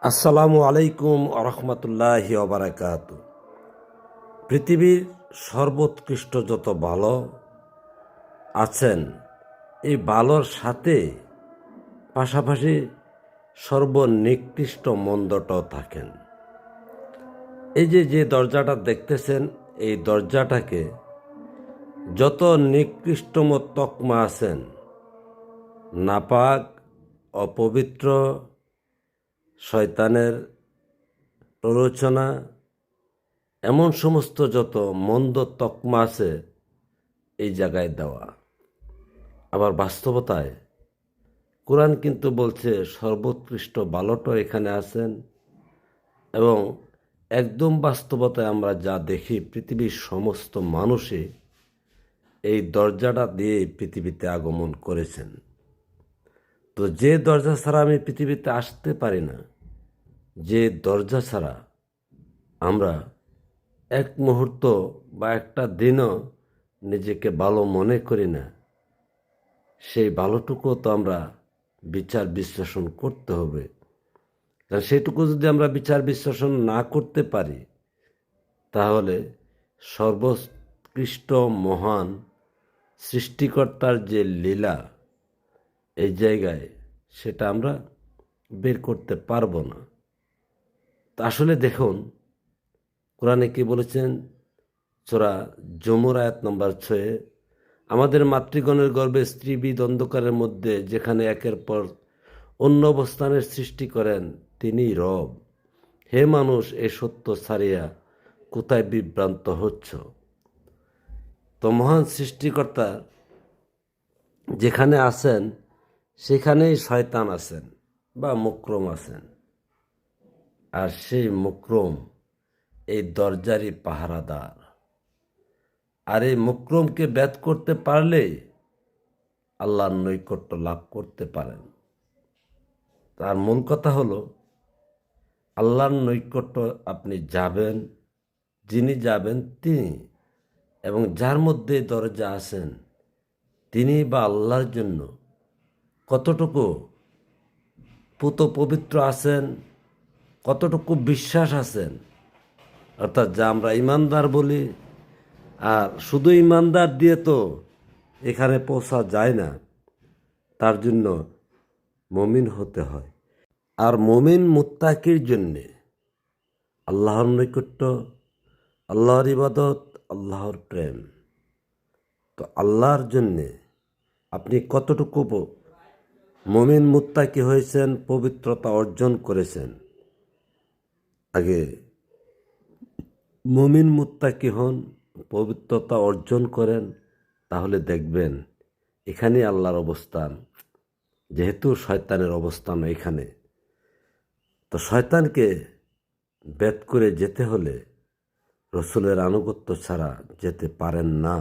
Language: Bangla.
আসসালামু আলাইকুম আরহামতুল্লাহি ওবারাকাত। পৃথিবীর সর্বোৎকৃষ্ট যত ভালো আছেন, এই ভালোর সাথে পাশাপাশি সর্বনিকৃষ্ট মন্দটাও থাকেন। এই যে দরজাটা দেখতেছেন, এই দরজাটাকে যত নিকৃষ্টম তকমা আছেন, নাপাক, অপবিত্র, শয়তানের প্ররোচনা, এমন সমস্ত যত মন্দ তকমা আছে এই জায়গায় দেওয়া। আবার বাস্তবতায় কোরআন কিন্তু বলছে সর্বোৎকৃষ্ট ভালোটা এখানে আছেন। এবং একদম বাস্তবতায় আমরা যা দেখি, পৃথিবীর সমস্ত মানুষই এই দরজাটা দিয়ে পৃথিবীতে আগমন করেছেন। তো যে দরজা ছাড়া আমি পৃথিবীতে আসতে পারি না, যে দরজা ছাড়া আমরা এক মুহূর্ত বা একটা দিনও নিজেকে ভালো মনে করি না, সেই ভালোটুকুও তো আমরা বিচার বিশ্লেষণ করতে হবে। কারণ সেটুকু যদি আমরা বিচার বিশ্লেষণ না করতে পারি, তাহলে সর্বোৎকৃষ্ট মহান সৃষ্টিকর্তার যে লীলা এই জায়গায়, সেটা আমরা বের করতে পারবো না। তা আসলে দেখুন, কোরআনে কি বলেছেন? সূরা জুমুর আয়াত নম্বর 6, আমাদের মাতৃগণের গর্ভে স্ত্রীবিদ অন্ধকারের মধ্যে যেখানে একের পর অন্য অবস্থানের সৃষ্টি করেন, তিনি রব। হে মানুষ, এ সত্য ছাড়িয়া কোথায় বিভ্রান্ত হচ্ছ? তো মহান সৃষ্টিকর্তা যেখানে আছেন, সেখানেই শয়তান আছেন বা মুকরম আছেন। আর সেই মুকরম এই দরজারই পাহারাদার। আর এই মুকরমকে ব্যাত করতে পারলে আল্লাহর নৈকট্য লাভ করতে পারেন। তার মূল কথা হলো, আল্লাহর নৈকট্য আপনি যাবেন, যিনি যাবেন তিনি, এবং যার মধ্যে দরজা আছেন তিনি বা আল্লাহর জন্য কতটুকু পুত পবিত্র আছেন, কতটুকু বিশ্বাস আছেন, অর্থাৎ যা আমরা ইমানদার বলি। আর শুধু ইমানদার দিয়ে তো এখানে পৌঁছা যায় না, তার জন্য মুমিন হতে হয়। আর মুমিন মুত্তাকির জন্যে আল্লাহর নৈকট্য, আল্লাহর ইবাদত, আল্লাহর প্রেম। তো আল্লাহর জন্যে আপনি কতটুকু মুমিন মুত্তাকি হয়েছেন, পবিত্রতা অর্জন করেছেন। আগে মুমিন মুত্তাকি হন, পবিত্রতা অর্জন করেন, তাহলে দেখবেন এখানে আল্লাহর অবস্থান। যেহেতু শয়তানের অবস্থান এখানে, তো শয়তানকে ব্যাত করে যেতে হলে রসুলের আনুগত্য ছাড়া যেতে পারেন না।